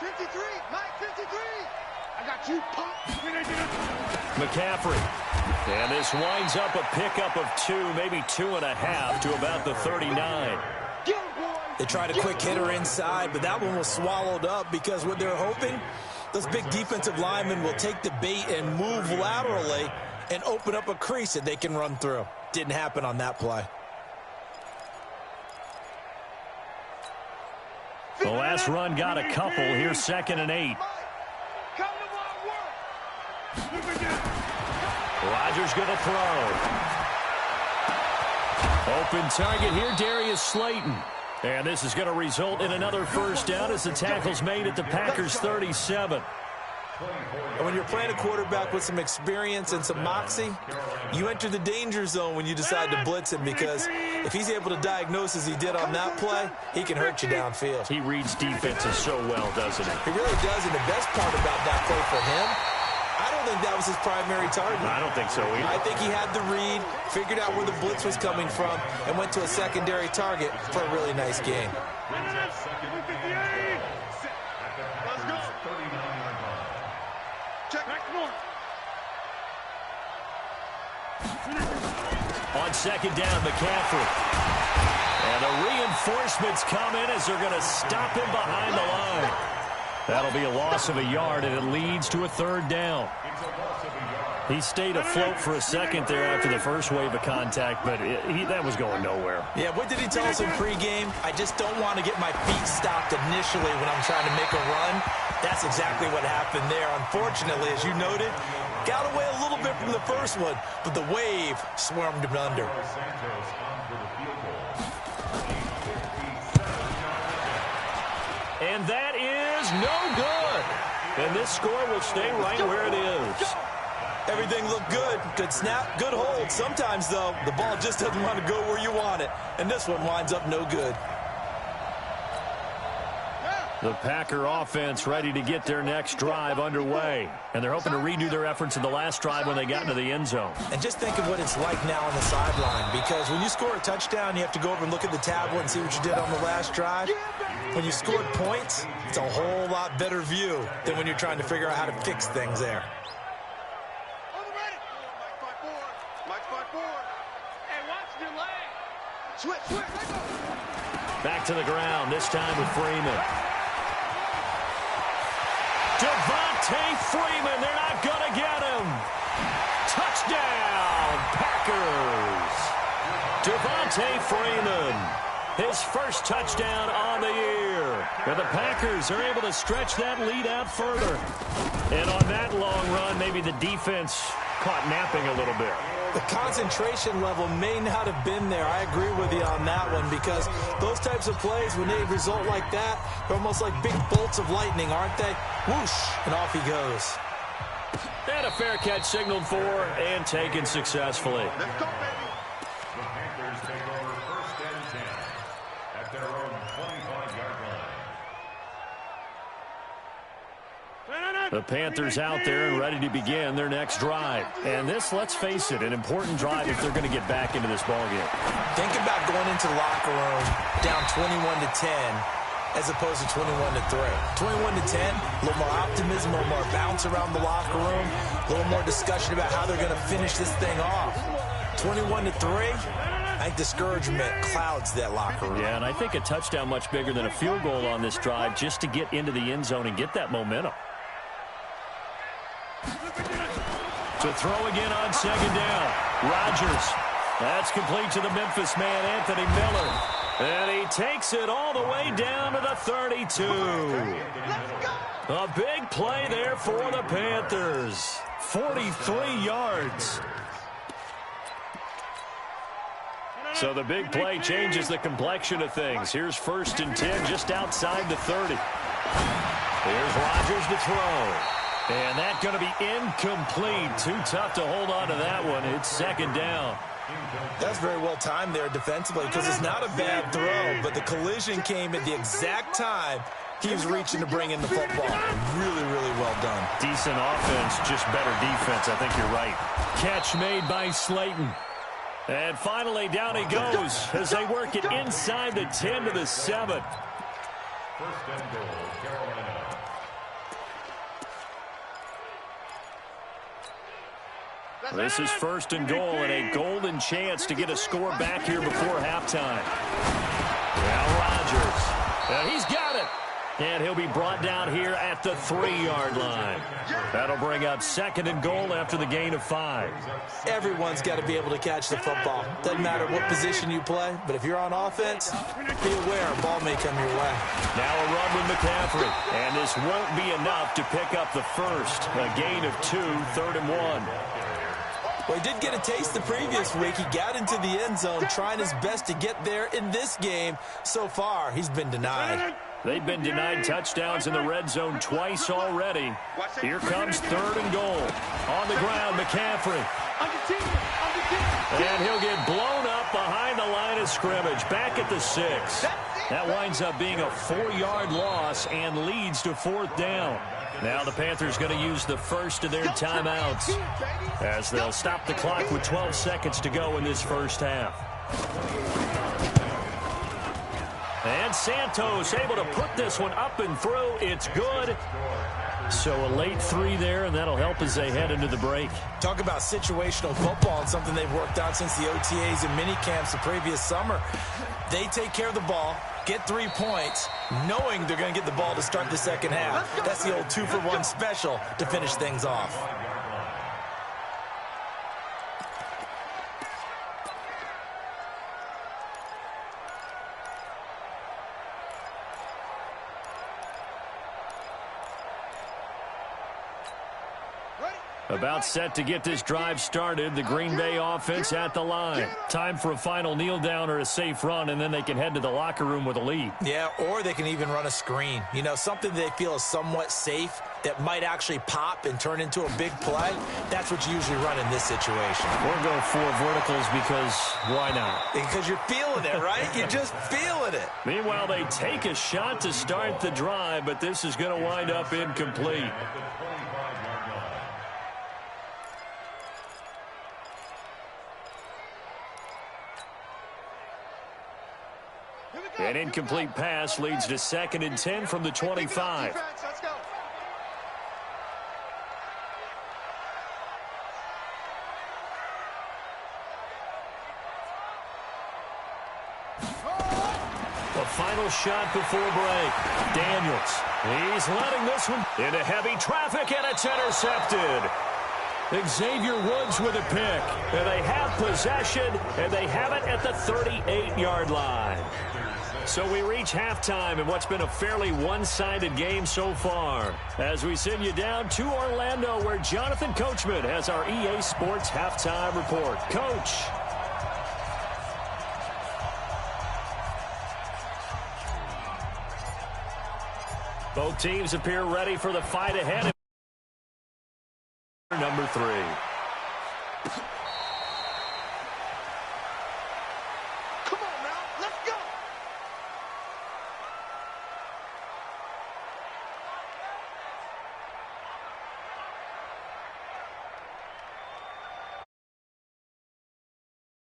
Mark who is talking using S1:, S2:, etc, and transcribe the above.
S1: 53, Mike 53. I got you, punk.
S2: McCaffrey. And this winds up a pickup of 2, maybe 2.5 to about the 39.
S3: They tried a quick hitter inside, but that one was swallowed up because what they're hoping, those big defensive linemen will take the bait and move laterally and open up a crease that they can run through. Didn't happen on that play.
S2: The last run got a couple. Here's 2nd and 8. Rodgers going to throw. Open target here, Darius Slayton. And this is going to result in another first down as the tackle's made at the Packers' 37.
S3: And when you're playing a quarterback with some experience and some moxie, you enter the danger zone when you decide to blitz him, because if he's able to diagnose as he did on that play, he can hurt you downfield.
S2: He reads defenses so well, doesn't he?
S3: He really does, and the best part about that play for him, I don't think that was his primary target.
S2: I don't think so either.
S3: I think he had the read, figured out where the blitz was coming from, and went to a secondary target for a really nice game.
S2: On 2nd down, McCaffrey. And the reinforcements come in as they're going to stop him behind the line. That'll be a loss of a yard, and it leads to a 3rd down. He stayed afloat for a second there after the first wave of contact, but that was going nowhere.
S3: Yeah, what did he tell us in pregame? I just don't want to get my feet stopped initially when I'm trying to make a run. That's exactly what happened there. Unfortunately, as you noted, got away a little bit from the first one, but the wave swarmed him under.
S2: And that is no good. And this score will stay right where it is.
S3: Everything looked good. Good snap, good hold. Sometimes, though, the ball just doesn't want to go where you want it. And this one winds up no good.
S2: The Packer offense ready to get their next drive underway. And they're hoping to redo their efforts in the last drive when they got into the end zone.
S3: And just think of what it's like now on the sideline, because when you score a touchdown, you have to go over and look at the tablet and see what you did on the last drive. When you scored points, it's a whole lot better view than when you're trying to figure out how to fix things there.
S2: Back to the ground, this time with Freeman. Devontae Freeman, they're not going to get him. Touchdown, Packers. Devontae Freeman, his first touchdown on the year. And the Packers are able to stretch that lead out further. And on that long run, maybe the defense caught napping a little bit.
S3: The concentration level may not have been there. I agree with you on that one, because those types of plays, when they result like that, they're almost like big bolts of lightning, aren't they? Whoosh, and off he goes.
S2: And a fair catch signaled for and taken successfully.
S1: Let's go, baby.
S4: The Panthers take over 1st and 10 at their own 25-yard line.
S2: The Panthers out there and ready to begin their next drive. And this, let's face it, an important drive if they're going to get back into this ballgame.
S3: Think about going into the locker room down 21-10 as opposed to 21-3. 21-10, a little more optimism, a little more bounce around the locker room, a little more discussion about how they're going to finish this thing off. 21-3, I think discouragement clouds that locker room.
S2: Yeah, and I think a touchdown much bigger than a field goal on this drive just to get into the end zone and get that momentum. To throw again on 2nd down. Rodgers. That's complete to the Memphis man, Anthony Miller. And he takes it all the way down to the 32. A big play there for the Panthers. 43 yards. So the big play changes the complexion of things. Here's 1st and 10 just outside the 30. Here's Rodgers to throw. And that's going to be incomplete. Too tough to hold on to that one. It's 2nd down.
S3: That's very well timed there defensively, because it's not a bad throw, but the collision came at the exact time he was reaching to bring in the football. Really, really well done.
S2: Decent offense, just better defense. I think you're right. Catch made by Slayton. And finally, down he goes as they work it inside the 10 to the 7.
S4: 1st and goal, Carolina.
S2: This is first and goal and a golden chance to get a score back here before halftime. Now Rodgers. And he's got it. And he'll be brought down here at the 3-yard line. That'll bring up second and goal after the gain of 5.
S3: Everyone's got to be able to catch the football. Doesn't matter what position you play, but if you're on offense, be aware a ball may come your way.
S2: Now a run with McCaffrey. And this won't be enough to pick up the first. A gain of 2, 3rd and 1.
S3: Well, he did get a taste the previous week. He got into the end zone trying his best to get there in this game. So far, he's been denied.
S2: They've been denied touchdowns in the red zone twice already. Here comes 3rd and goal. On the ground, McCaffrey. And he'll get blown up behind the line of scrimmage. Back at the 6. That winds up being a 4-yard loss and leads to 4th down. Now the Panthers going to use the first of their timeouts as they'll stop the clock with 12 seconds to go in this first half. And Santos able to put this one up and through. It's good. So a late 3 there, and that'll help as they head into the break.
S3: Talk about situational football and something they've worked out since the OTAs and mini camps the previous summer. They take care of the ball, get 3 points, knowing they're going to get the ball to start the second half. That's the old 2-for-1 special to finish things off.
S2: About set to get this drive started. The Green Bay offense at the line. Time for a final kneel down or a safe run, and then they can head to the locker room with a lead.
S3: Yeah, or they can even run a screen. You know, something they feel is somewhat safe that might actually pop and turn into a big play. That's what you usually run in this situation.
S2: Or go 4 verticals because why not?
S3: Because you're feeling it, right? You're just feeling it.
S2: Meanwhile, they take a shot to start the drive, but this is going to wind up incomplete. An incomplete pass leads to 2nd and 10 from the 25.
S1: Let's go.
S2: The final shot before break. Daniels. He's letting this one into heavy traffic, and it's intercepted. Xavier Woods with a pick. And they have possession, and they have it at the 38-yard line. So we reach halftime in what's been a fairly one-sided game so far. As we send you down to Orlando, where Jonathan Coachman has our EA Sports Halftime Report. Coach. Both teams appear ready for the fight ahead. Number 3.